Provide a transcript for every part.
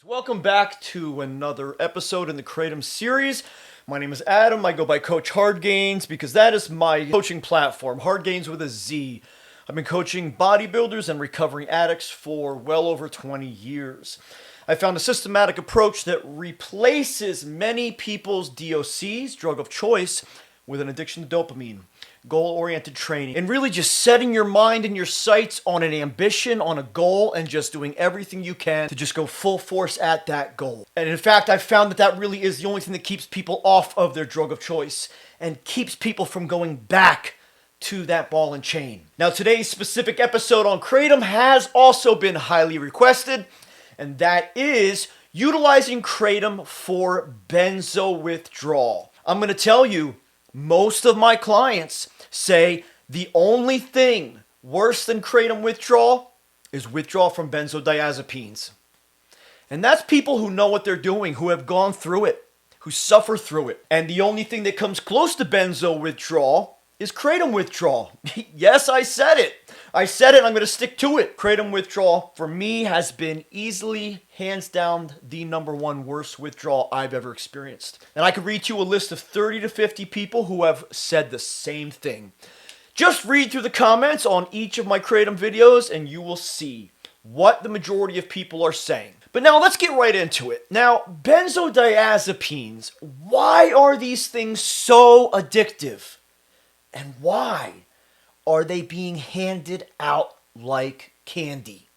Welcome back to another episode in the KRATOM series. My name is Adam. I go by Coach Hard Gains because that is my coaching platform, Hard Gains with a Z. I've been coaching bodybuilders and recovering addicts for well over 20 years. I found a systematic approach that replaces many people's DOCs, drug of choice, with an addiction to dopamine, goal-oriented training, and really just setting your mind and your sights on an ambition, on a goal, and just doing everything you can to just go full force at that goal. And in fact, I've found that that really is the only thing that keeps people off of their drug of choice and keeps people from going back to that ball and chain. Now, today's specific episode on KRATOM has also been highly requested, and that is utilizing KRATOM for benzo withdrawal. I'm going to tell you, most of my clients say the only thing worse than KRATOM withdrawal is withdrawal from benzodiazepines. And that's people who know what they're doing, who have gone through it, who suffer through it. And the only thing that comes close to benzo withdrawal is KRATOM withdrawal. Yes, I said it. I said it, I'm going to stick to it. KRATOM withdrawal, for me, has been easily, hands down, the number one worst withdrawal I've ever experienced. And I could read to you a list of 30 to 50 people who have said the same thing. Just read through the comments on each of my KRATOM videos and you will see what the majority of people are saying. But now let's get right into it. Now, benzodiazepines, why are these things so addictive? And why are they being handed out like candy?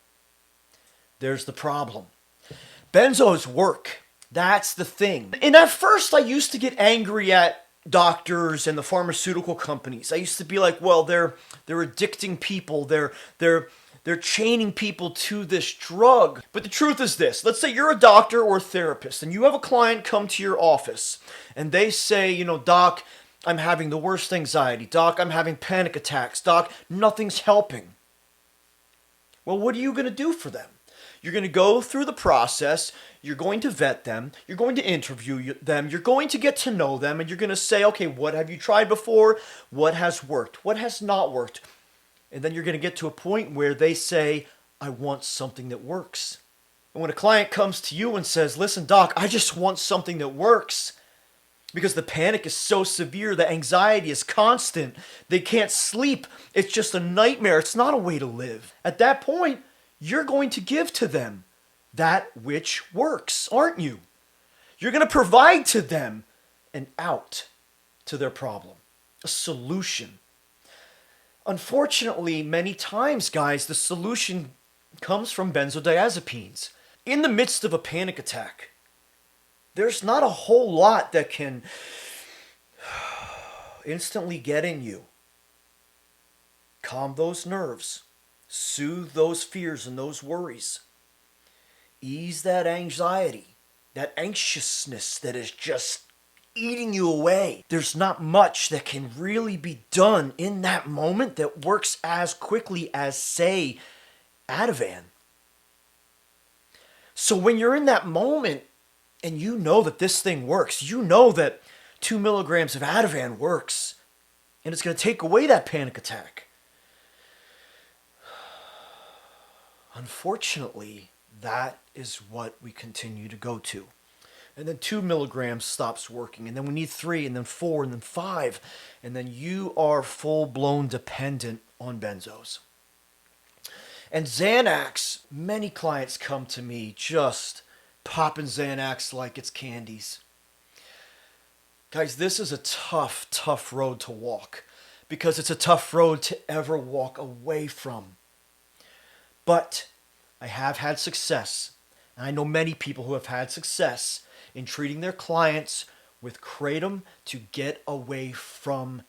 There's the problem. Benzos work. That's the thing. And at first I used to get angry at doctors and the pharmaceutical companies. I used to be like, well, they're addicting people. They're chaining people to this drug. But the truth is this. Let's say you're a doctor or a therapist and you have a client come to your office and they say, doc, I'm having the worst anxiety. Doc, I'm having panic attacks. Doc, nothing's helping. Well, what are you going to do for them? You're going to go through the process. You're going to vet them. You're going to interview them. You're going to get to know them. And you're going to say, okay, what have you tried before? What has worked? What has not worked? And then you're going to get to a point where they say, I want something that works. And when a client comes to you and says, listen, doc, I just want something that works, because the panic is so severe, the anxiety is constant, they can't sleep, it's just a nightmare, it's not a way to live. At that point, you're going to give to them that which works, aren't you? You're going to provide to them an out to their problem, a solution. Unfortunately, many times, guys, the solution comes from benzodiazepines. In the midst of a panic attack, there's not a whole lot that can instantly get in you. Calm those nerves. Soothe those fears and those worries. Ease that anxiety, that anxiousness that is just eating you away. There's not much that can really be done in that moment that works as quickly as, say, Ativan. So when you're in that moment, and you know that this thing works, you know that 2 milligrams of Ativan works, and it's going to take away that panic attack. Unfortunately, that is what we continue to go to. And then 2 milligrams stops working, and then we need 3, and then 4, and then 5, and then you are full-blown dependent on benzos. And Xanax, many clients come to me just popping Xanax like it's candies. Guys, this is a tough, tough road to walk, because it's a tough road to ever walk away from. But I have had success, and I know many people who have had success in treating their clients with KRATOM to get away from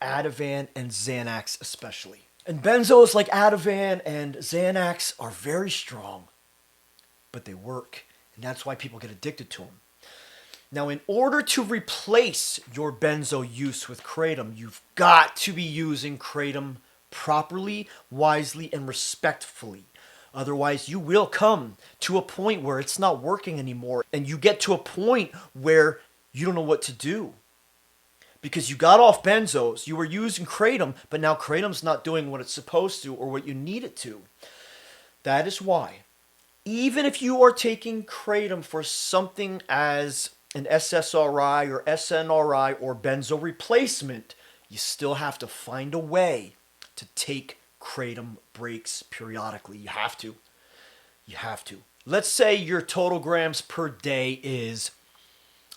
Ativan and Xanax especially. And benzos like Ativan and Xanax are very strong, but they work. And that's why people get addicted to them. Now, in order to replace your benzo use with KRATOM, you've got to be using KRATOM properly, wisely, and respectfully. Otherwise, you will come to a point where it's not working anymore. And you get to a point where you don't know what to do. Because you got off benzos, you were using KRATOM, but now KRATOM's not doing what it's supposed to or what you need it to. That is why, Even if you are taking kratom for something as an SSRI or SNRI or benzo replacement, you still have to find a way to take kratom breaks periodically. You have to. You have to. Let's say your total grams per day is,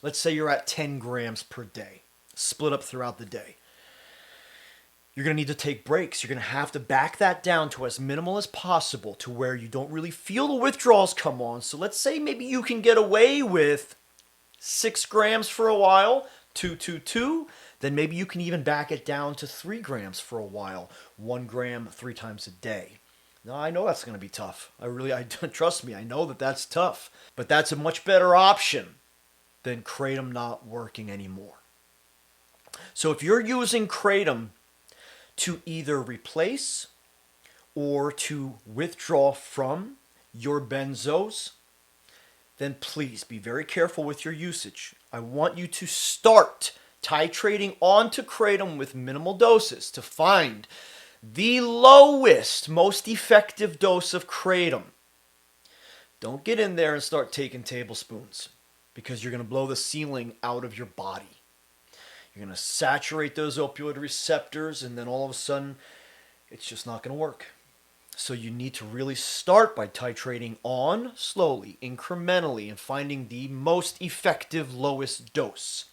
let's say you're at 10 grams per day, split up throughout the day. You're going to need to take breaks. You're going to have to back that down to as minimal as possible to where you don't really feel the withdrawals come on. So let's say maybe you can get away with 6 grams for a while, 2. Then maybe you can even back it down to 3 grams for a while, 1 gram 3 times a day. Now, I know that's going to be tough. Trust me, I know that that's tough. But that's a much better option than kratom not working anymore. So if you're using kratom to either replace or to withdraw from your benzos, then please be very careful with your usage. I want you to start titrating onto kratom with minimal doses to find the lowest, most effective dose of kratom. Don't get in there and start taking tablespoons, because you're going to blow the ceiling out of your body. You're going to saturate those opioid receptors, and then all of a sudden, it's just not going to work. So you need to really start by titrating on slowly, incrementally, and finding the most effective, lowest dose.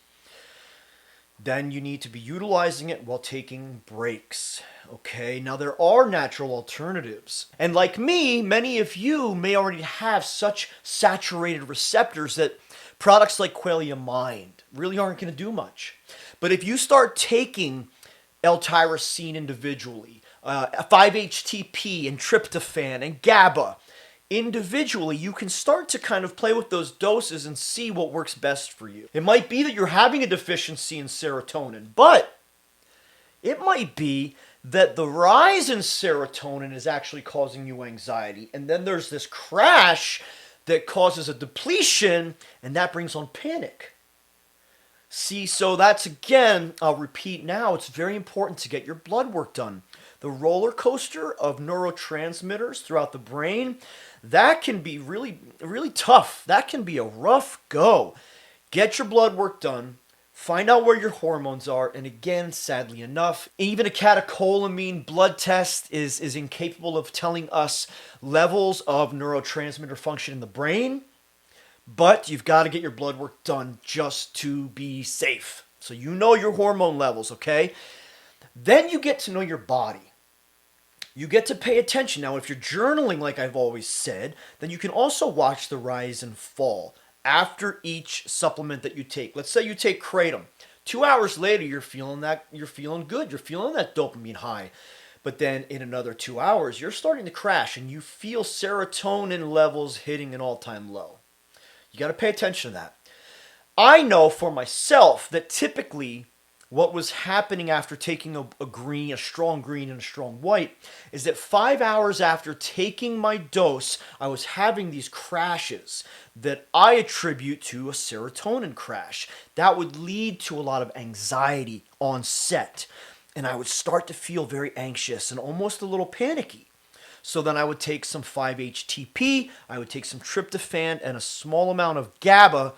Then you need to be utilizing it while taking breaks. Okay, now there are natural alternatives. And like me, many of you may already have such saturated receptors that products like Qualia Mind really aren't going to do much. But if you start taking L-tyrosine individually, 5-HTP and tryptophan and GABA individually, you can start to kind of play with those doses and see what works best for you. It might be that you're having a deficiency in serotonin, but it might be that the rise in serotonin is actually causing you anxiety. And then there's this crash that causes a depletion, and that brings on panic. See, so that's, again, I'll repeat now, it's very important to get your blood work done. The roller coaster of neurotransmitters throughout the brain, that can be really, really tough. That can be a rough go. Get your blood work done. Find out where your hormones are. And again, sadly enough, even a catecholamine blood test is incapable of telling us levels of neurotransmitter function in the brain. But you've got to get your blood work done just to be safe. So you know your hormone levels, okay? Then you get to know your body. You get to pay attention. Now, if you're journaling, like I've always said, then you can also watch the rise and fall after each supplement that you take. Let's say you take kratom. 2 hours later, you're feeling good. You're feeling that dopamine high. But then in another 2 hours, you're starting to crash and you feel serotonin levels hitting an all-time low. You got to pay attention to that. I know for myself that typically what was happening after taking a strong green and a strong white, is that 5 hours after taking my dose, I was having these crashes that I attribute to a serotonin crash. That would lead to a lot of anxiety on set. And I would start to feel very anxious and almost a little panicky. So then I would take some 5-HTP, I would take some tryptophan and a small amount of GABA,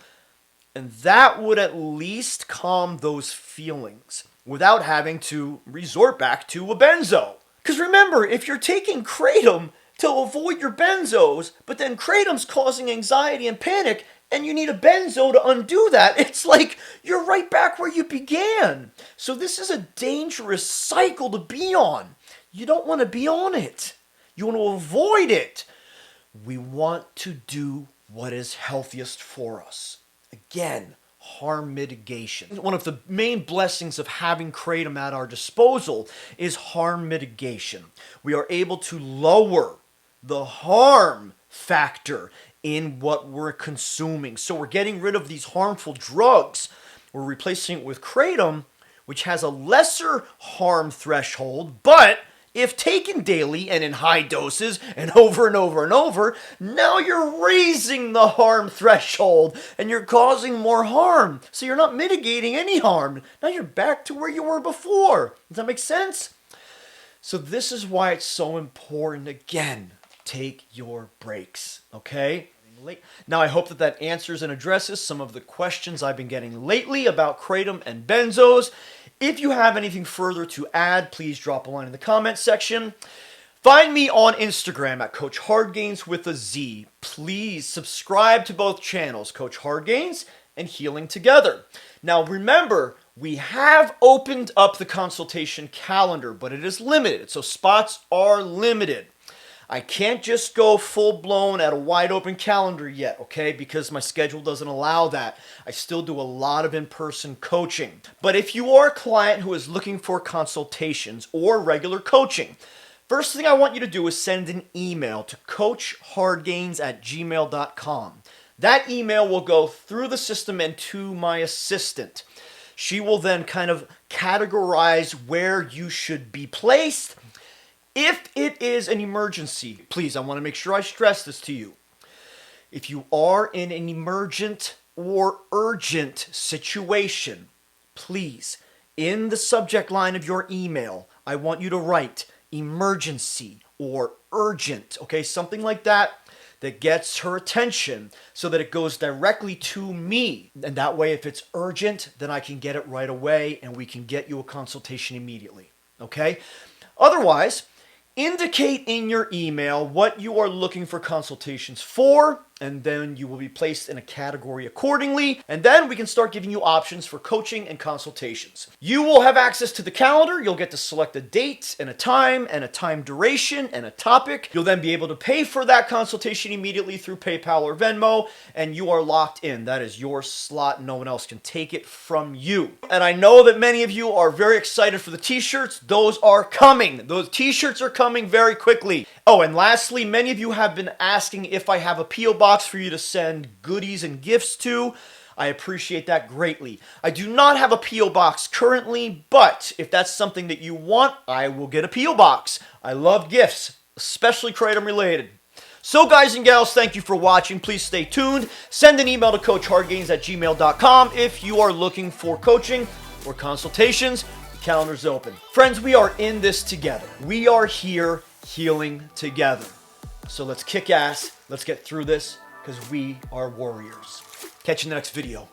and that would at least calm those feelings without having to resort back to a benzo. Because remember, if you're taking kratom to avoid your benzos, but then kratom's causing anxiety and panic, and you need a benzo to undo that, it's like you're right back where you began. So this is a dangerous cycle to be on. You don't want to be on it. You want to avoid it. We want to do what is healthiest for us. Again, harm mitigation. One of the main blessings of having kratom at our disposal is harm mitigation. We are able to lower the harm factor in what we're consuming. So we're getting rid of these harmful drugs. We're replacing it with kratom, which has a lesser harm threshold, but if taken daily and in high doses and over and over and over, now you're raising the harm threshold and you're causing more harm. So you're not mitigating any harm. Now you're back to where you were before. Does that make sense? So this is why it's so important, again, take your breaks, okay? Now, I hope that that answers and addresses some of the questions I've been getting lately about Kratom and benzos. If you have anything further to add, please drop a line in the comment section. Find me on Instagram at Coach Hardgains with a Z. Please subscribe to both channels, Coach Hardgains and Healing Together. Now remember, we have opened up the consultation calendar, but it is limited, so spots are limited. I can't just go full-blown at a wide-open calendar yet, okay, because my schedule doesn't allow that. I still do a lot of in-person coaching. But if you are a client who is looking for consultations or regular coaching, first thing I want you to do is send an email to coachhardgains@gmail.com. That email will go through the system and to my assistant. She will then kind of categorize where you should be placed. If it is an emergency, please, I want to make sure I stress this to you. If you are in an emergent or urgent situation, please, in the subject line of your email, I want you to write emergency or urgent, okay? Something like that that gets her attention so that it goes directly to me. And that way, if it's urgent, then I can get it right away and we can get you a consultation immediately, okay? Otherwise, indicate in your email what you are looking for consultations for, and then you will be placed in a category accordingly, and then we can start giving you options for coaching and consultations. You will have access to the calendar. You'll get to select a date and a time duration and a topic. You'll then be able to pay for that consultation immediately through PayPal or Venmo, and you are locked in. That is your slot. No one else can take it from you. And I know that many of you are very excited for the t-shirts. Those are coming. Those t-shirts are coming very quickly. Oh, and lastly, many of you have been asking if I have a P.O. box for you to send goodies and gifts to. I appreciate that greatly. I do not have a P.O. box currently, but if that's something that you want, I will get a P.O. box. I love gifts, especially Kratom related. So guys and gals, thank you for watching. Please stay tuned. Send an email to coachhardgains@gmail.com if you are looking for coaching or consultations. The calendar's open. Friends, we are in this together. We are here healing together. So let's kick ass. Let's get through this because we are warriors. Catch you in the next video.